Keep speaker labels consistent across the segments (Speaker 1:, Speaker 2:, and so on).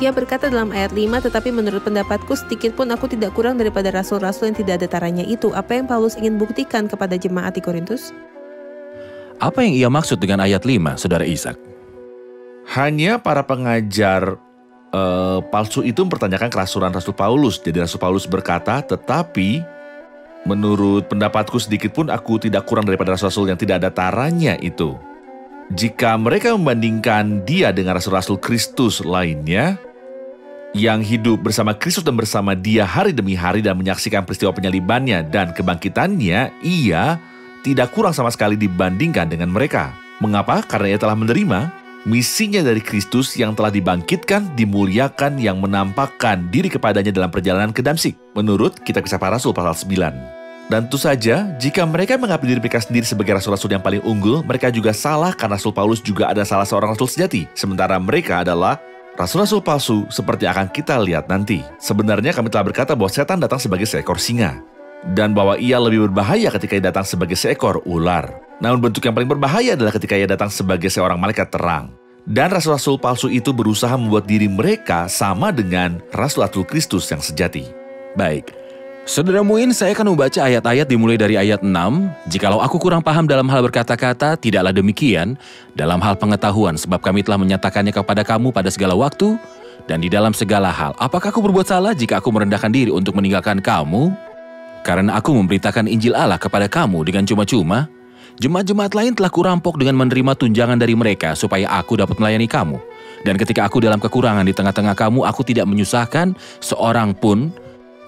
Speaker 1: Ia berkata dalam ayat 5, tetapi menurut pendapatku sedikit pun aku tidak kurang daripada rasul-rasul yang tidak ada taranya itu. Apa yang Paulus ingin buktikan kepada jemaat di Korintus?
Speaker 2: Apa yang ia maksud dengan ayat 5, Saudara Ishak?
Speaker 3: Hanya para pengajar palsu itu mempertanyakan kerasulan Rasul Paulus. Jadi Rasul Paulus berkata, tetapi menurut pendapatku sedikit pun aku tidak kurang daripada rasul-rasul yang tidak ada taranya itu. Jika mereka membandingkan dia dengan rasul-rasul Kristus lainnya, yang hidup bersama Kristus dan bersama dia hari demi hari dan menyaksikan peristiwa penyalibannya dan kebangkitannya, ia tidak kurang sama sekali dibandingkan dengan mereka. Mengapa? Karena ia telah menerima misinya dari Kristus yang telah dibangkitkan, dimuliakan, yang menampakkan diri kepadanya dalam perjalanan ke Damsyik, menurut Kitab Kisah Para Rasul pasal 9. Dan tentu saja, jika mereka menganggap diri mereka sendiri sebagai rasul-rasul yang paling unggul, mereka juga salah karena Rasul Paulus juga ada salah seorang rasul sejati, sementara mereka adalah rasul-rasul palsu seperti akan kita lihat nanti. Sebenarnya kami telah berkata bahwa setan datang sebagai seekor singa, dan bahwa ia lebih berbahaya ketika ia datang sebagai seekor ular. Namun bentuk yang paling berbahaya adalah ketika ia datang sebagai seorang malaikat terang. Dan rasul-rasul palsu itu berusaha membuat diri mereka sama dengan rasul-rasul Kristus yang sejati.
Speaker 2: Baik, Saudara Muin, saya akan membaca ayat-ayat dimulai dari ayat 6. Jikalau aku kurang paham dalam hal berkata-kata, tidaklah demikian dalam hal pengetahuan, sebab kami telah menyatakannya kepada kamu pada segala waktu dan di dalam segala hal. Apakah aku berbuat salah jika aku merendahkan diri untuk meninggalkan kamu? Karena aku memberitakan Injil Allah kepada kamu dengan cuma-cuma. Jemaat-jemaat lain telah kurampok dengan menerima tunjangan dari mereka supaya aku dapat melayani kamu. Dan ketika aku dalam kekurangan di tengah-tengah kamu, aku tidak menyusahkan seorang pun.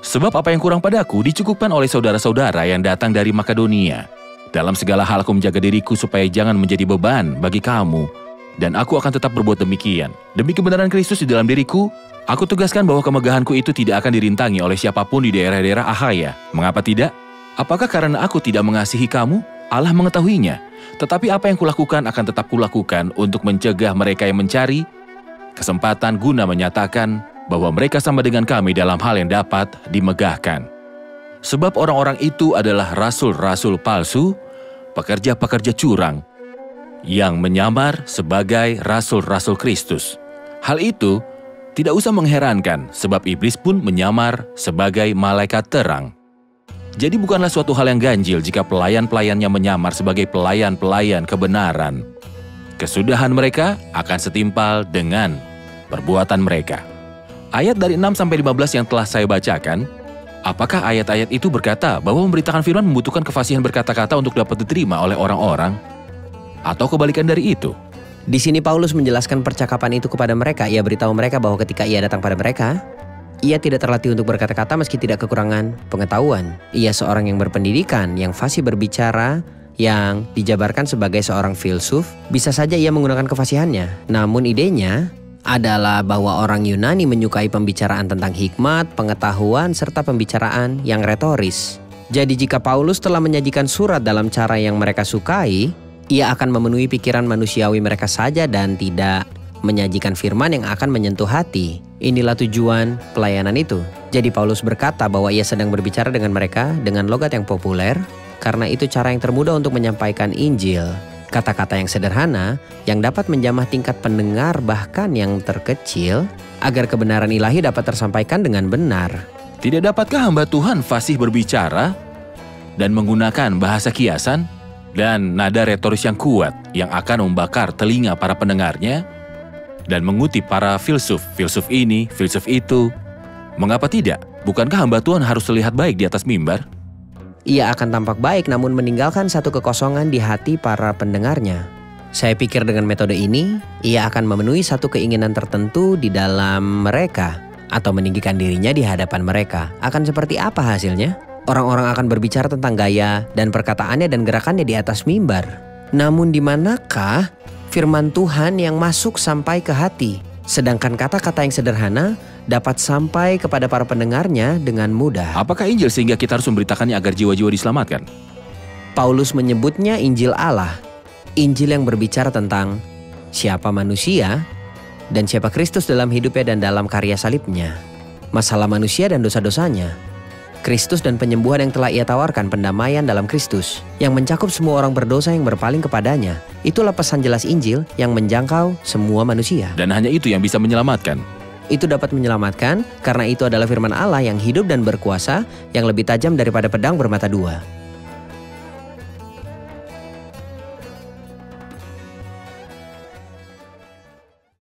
Speaker 2: Sebab apa yang kurang padaku dicukupkan oleh saudara-saudara yang datang dari Makedonia. Dalam segala hal aku menjaga diriku supaya jangan menjadi beban bagi kamu. Dan aku akan tetap berbuat demikian. Demi kebenaran Kristus di dalam diriku, aku tugaskan bahwa kemegahanku itu tidak akan dirintangi oleh siapapun di daerah-daerah Akhaya. Mengapa tidak? Apakah karena aku tidak mengasihi kamu? Allah mengetahuinya. Tetapi apa yang kulakukan akan tetap kulakukan untuk mencegah mereka yang mencari kesempatan guna menyatakan bahwa mereka sama dengan kami dalam hal yang dapat dimegahkan. Sebab orang-orang itu adalah rasul-rasul palsu, pekerja-pekerja curang, yang menyamar sebagai rasul-rasul Kristus. Hal itu tidak usah mengherankan, sebab iblis pun menyamar sebagai malaikat terang. Jadi bukanlah suatu hal yang ganjil jika pelayan-pelayannya menyamar sebagai pelayan-pelayan kebenaran. Kesudahan mereka akan setimpal dengan perbuatan mereka. Ayat dari 6-15 yang telah saya bacakan, apakah ayat-ayat itu berkata bahwa memberitakan firman membutuhkan kefasihan berkata-kata untuk dapat diterima oleh orang-orang? Atau kebalikan dari itu?
Speaker 4: Di sini Paulus menjelaskan percakapan itu kepada mereka. Ia beritahu mereka bahwa ketika ia datang pada mereka, ia tidak terlatih untuk berkata-kata meski tidak kekurangan pengetahuan. Ia seorang yang berpendidikan, yang fasih berbicara, yang dijabarkan sebagai seorang filsuf. Bisa saja ia menggunakan kefasihannya. Namun idenya adalah bahwa orang Yunani menyukai pembicaraan tentang hikmat, pengetahuan, serta pembicaraan yang retoris. Jadi jika Paulus telah menyajikan surat dalam cara yang mereka sukai, ia akan memenuhi pikiran manusiawi mereka saja dan tidak menyajikan firman yang akan menyentuh hati. Inilah tujuan pelayanan itu. Jadi Paulus berkata bahwa ia sedang berbicara dengan mereka dengan logat yang populer, karena itu cara yang termudah untuk menyampaikan Injil. Kata-kata yang sederhana yang dapat menjamah tingkat pendengar bahkan yang terkecil agar kebenaran ilahi dapat tersampaikan dengan benar.
Speaker 2: Tidak dapatkah hamba Tuhan fasih berbicara dan menggunakan bahasa kiasan dan nada retoris yang kuat yang akan membakar telinga para pendengarnya dan mengutip para filsuf, filsuf ini, filsuf itu? Mengapa tidak? Bukankah hamba Tuhan harus terlihat baik di atas mimbar?
Speaker 4: Ia akan tampak baik namun meninggalkan satu kekosongan di hati para pendengarnya. Saya pikir dengan metode ini, ia akan memenuhi satu keinginan tertentu di dalam mereka atau meninggikan dirinya di hadapan mereka. Akan seperti apa hasilnya? Orang-orang akan berbicara tentang gaya dan perkataannya dan gerakannya di atas mimbar. Namun di manakah firman Tuhan yang masuk sampai ke hati? Sedangkan kata-kata yang sederhana dapat sampai kepada para pendengarnya dengan mudah.
Speaker 2: Apakah Injil sehingga kita harus memberitakannya agar jiwa-jiwa diselamatkan?
Speaker 4: Paulus menyebutnya Injil Allah. Injil yang berbicara tentang siapa manusia dan siapa Kristus dalam hidupnya dan dalam karya salibnya. Masalah manusia dan dosa-dosanya. Kristus dan penyembuhan yang telah ia tawarkan, pendamaian dalam Kristus, yang mencakup semua orang berdosa yang berpaling kepadanya. Itulah pesan jelas Injil yang menjangkau semua manusia.
Speaker 2: Dan hanya itu yang bisa menyelamatkan.
Speaker 4: itu dapat menyelamatkan, karena itu adalah firman Allah yang hidup dan berkuasa, yang lebih tajam daripada pedang bermata dua.